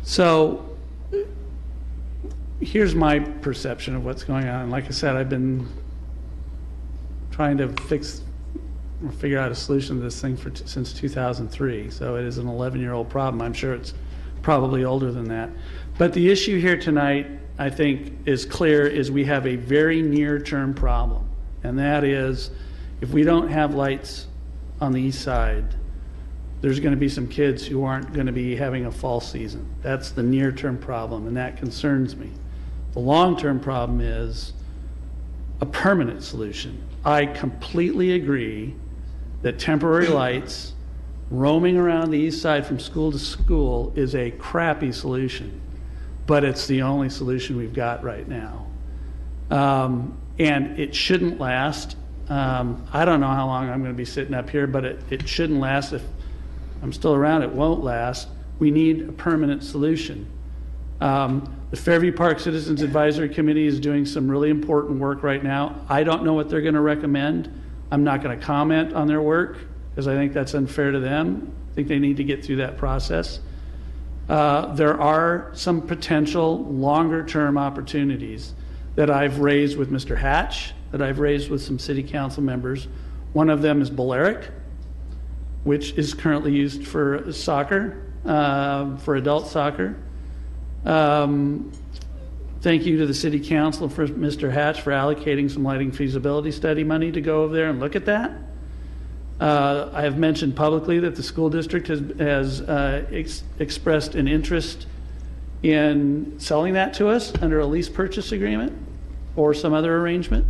So here's my perception of what's going on. Like I said, I've been trying to figure out a solution to this thing since 2003. So it is an 11-year-old problem. I'm sure it's probably older than that. But the issue here tonight, I think, is clear, is we have a very near-term problem. And that is, if we don't have lights on the east side, there's going to be some kids who aren't going to be having a fall season. That's the near-term problem, and that concerns me. The long-term problem is a permanent solution. I completely agree that temporary lights roaming around the east side from school to school is a crappy solution, but it's the only solution we've got right now. And it shouldn't last. I don't know how long I'm going to be sitting up here, but it shouldn't last. If I'm still around, it won't last. We need a permanent solution. The Fairview Park Citizens Advisory Committee is doing some really important work right now. I don't know what they're going to recommend. I'm not going to comment on their work because I think that's unfair to them. I think they need to get through that process. There are some potential longer-term opportunities that I've raised with Mr. Hatch, that I've raised with some city council members. One of them is Balearic, which is currently used for soccer, for adult soccer. Thank you to the city council for Mr. Hatch for allocating some lighting feasibility study money to go over there and look at that. I have mentioned publicly that the school district has expressed an interest in selling that to us under a lease purchase agreement or some other arrangement.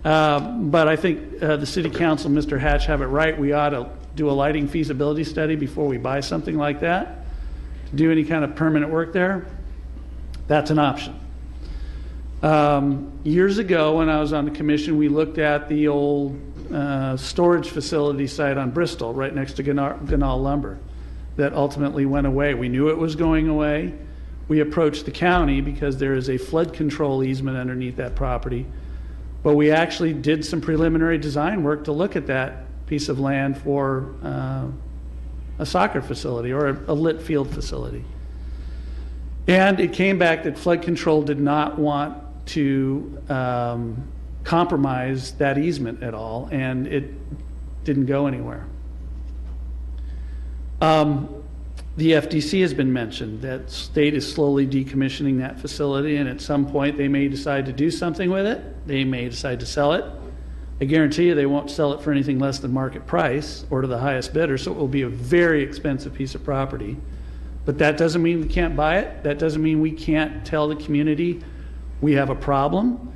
But I think the city council, Mr. Hatch, have it right. We ought to do a lighting feasibility study before we buy something like that. To do any kind of permanent work there, that's an option. Years ago, when I was on the commission, we looked at the old storage facility site on Bristol, right next to Ganal Lumber, that ultimately went away. We knew it was going away. We approached the county because there is a flood control easement underneath that property. But we actually did some preliminary design work to look at that piece of land for a soccer facility or a lit field facility. And it came back that flood control did not want to compromise that easement at all, and it didn't go anywhere. The FDC has been mentioned. That state is slowly decommissioning that facility, and at some point they may decide to do something with it. They may decide to sell it. I guarantee you they won't sell it for anything less than market price or to the highest bidder, so it will be a very expensive piece of property. But that doesn't mean we can't buy it. That doesn't mean we can't tell the community we have a problem.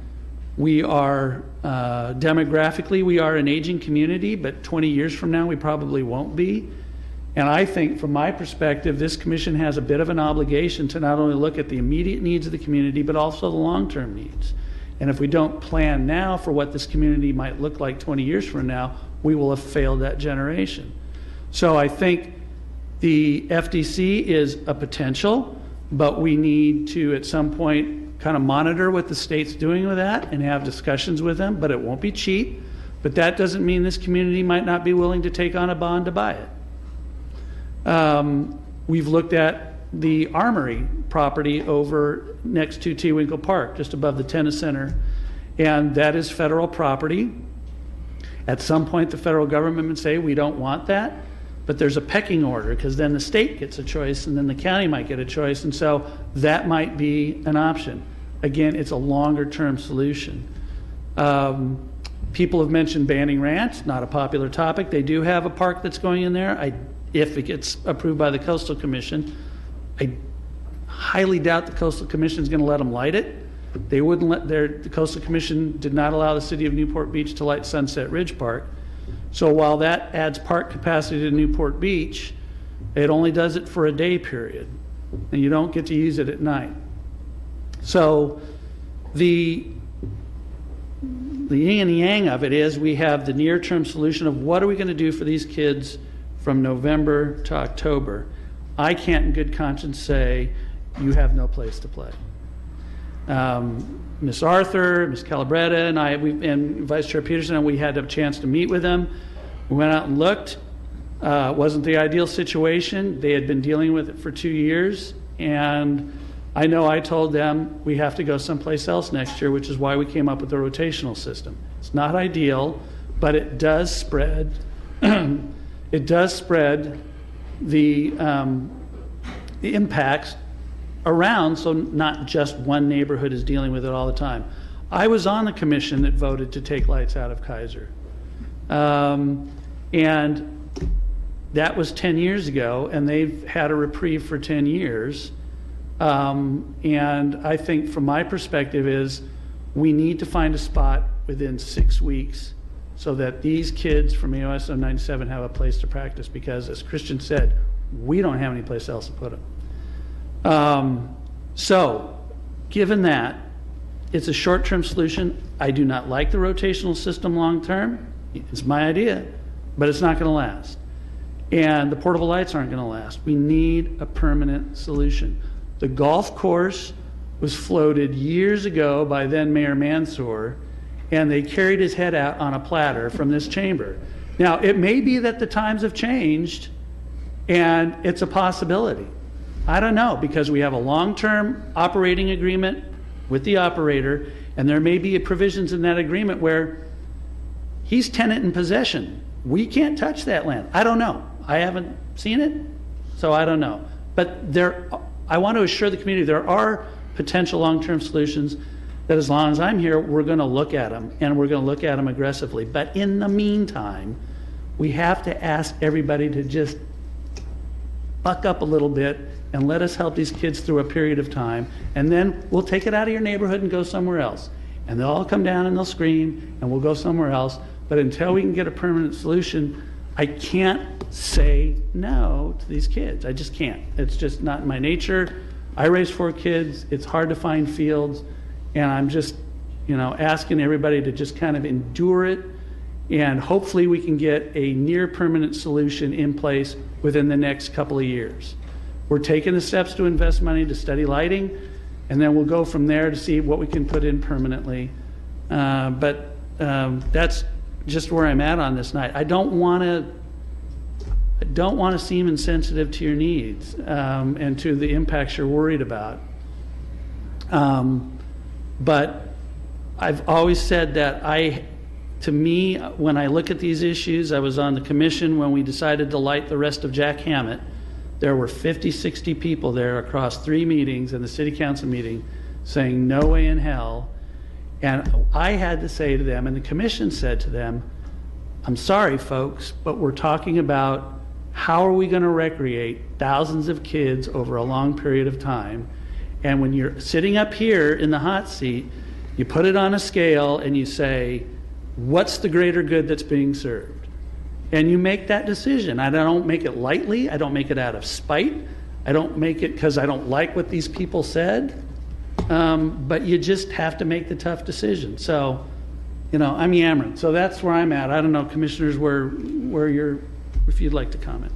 We are, demographically, we are an aging community, but 20 years from now we probably won't be. And I think, from my perspective, this commission has a bit of an obligation to not only look at the immediate needs of the community, but also the long-term needs. And if we don't plan now for what this community might look like 20 years from now, we will have failed that generation. So I think the FDC is a potential, but we need to, at some point, kind of monitor what the state's doing with that and have discussions with them, but it won't be cheap. But that doesn't mean this community might not be willing to take on a bond to buy it. We've looked at the Armory property over next to T. Winkle Park, just above the tennis center, and that is federal property. At some point, the federal government would say, we don't want that, but there's a pecking order, because then the state gets a choice, and then the county might get a choice, and so that might be an option. Again, it's a longer-term solution. People have mentioned Banning Ranch, not a popular topic. They do have a park that's going in there. If it gets approved by the Coastal Commission, I highly doubt the Coastal Commission is going to let them light it. They wouldn't let the Coastal Commission did not allow the city of Newport Beach to light Sunset Ridge Park. So while that adds park capacity to Newport Beach, it only does it for a day period, and you don't get to use it at night. So the yin and yang of it is we have the near-term solution of what are we going to do for these kids from November to October. I can't in good conscience say you have no place to play. Ms. Arthur, Ms. Calabretta, and I, and Vice Chair Peterson, and we had a chance to meet with them. We went out and looked. It wasn't the ideal situation. They had been dealing with it for 2 years. And I know I told them we have to go someplace else next year, which is why we came up with the rotational system. It's not ideal, but it does spread, it does spread the impacts around, so not just one neighborhood is dealing with it all the time. I was on the commission that voted to take lights out of Kaiser. And that was 10 years ago, and they've had a reprieve for 10 years. And I think from my perspective is we need to find a spot within 6 weeks so that these kids from AOS 97 have a place to practice, because as Christian said, we don't have any place else to put them. So given that, it's a short-term solution. I do not like the rotational system long-term. It's my idea, but it's not going to last. And the portable lights aren't going to last. We need a permanent solution. The golf course was floated years ago by then Mayor Mansour, and they carried his head out on a platter from this chamber. Now, it may be that the times have changed, and it's a possibility. I don't know, because we have a long-term operating agreement with the operator, and there may be provisions in that agreement where he's tenant in possession. We can't touch that land. I don't know. I haven't seen it, so I don't know. But I want to assure the community there are potential long-term solutions that as long as I'm here, we're going to look at them, and we're going to look at them aggressively. But in the meantime, we have to ask everybody to just buck up a little bit and let us help these kids through a period of time, and then we'll take it out of your neighborhood and go somewhere else. And they'll all come down and they'll scream, and we'll go somewhere else. But until we can get a permanent solution, I can't say no to these kids. I just can't. It's just not in my nature. I raised 4 kids. It's hard to find fields. And I'm just, asking everybody to just kind of endure it. And hopefully we can get a near permanent solution in place within the next couple of years. We're taking the steps to invest money to study lighting, and then we'll go from there to see what we can put in permanently. But that's just where I'm at on this night. I don't want to seem insensitive to your needs and to the impacts you're worried about. But I've always said that to me, when I look at these issues, I was on the commission when we decided to light the rest of Jack Hammett. There were 50, 60 people there across 3 meetings and the city council meeting saying no way in hell. And I had to say to them, and the commission said to them, I'm sorry folks, but we're talking about how are we going to recreate thousands of kids over a long period of time. And when you're sitting up here in the hot seat, you put it on a scale and you say, what's the greater good that's being served? And you make that decision. I don't make it lightly. I don't make it out of spite. I don't make it because I don't like what these people said. But you just have to make the tough decision. So, I'm yammering. So that's where I'm at. I don't know, commissioners, where you're, if you'd like to comment.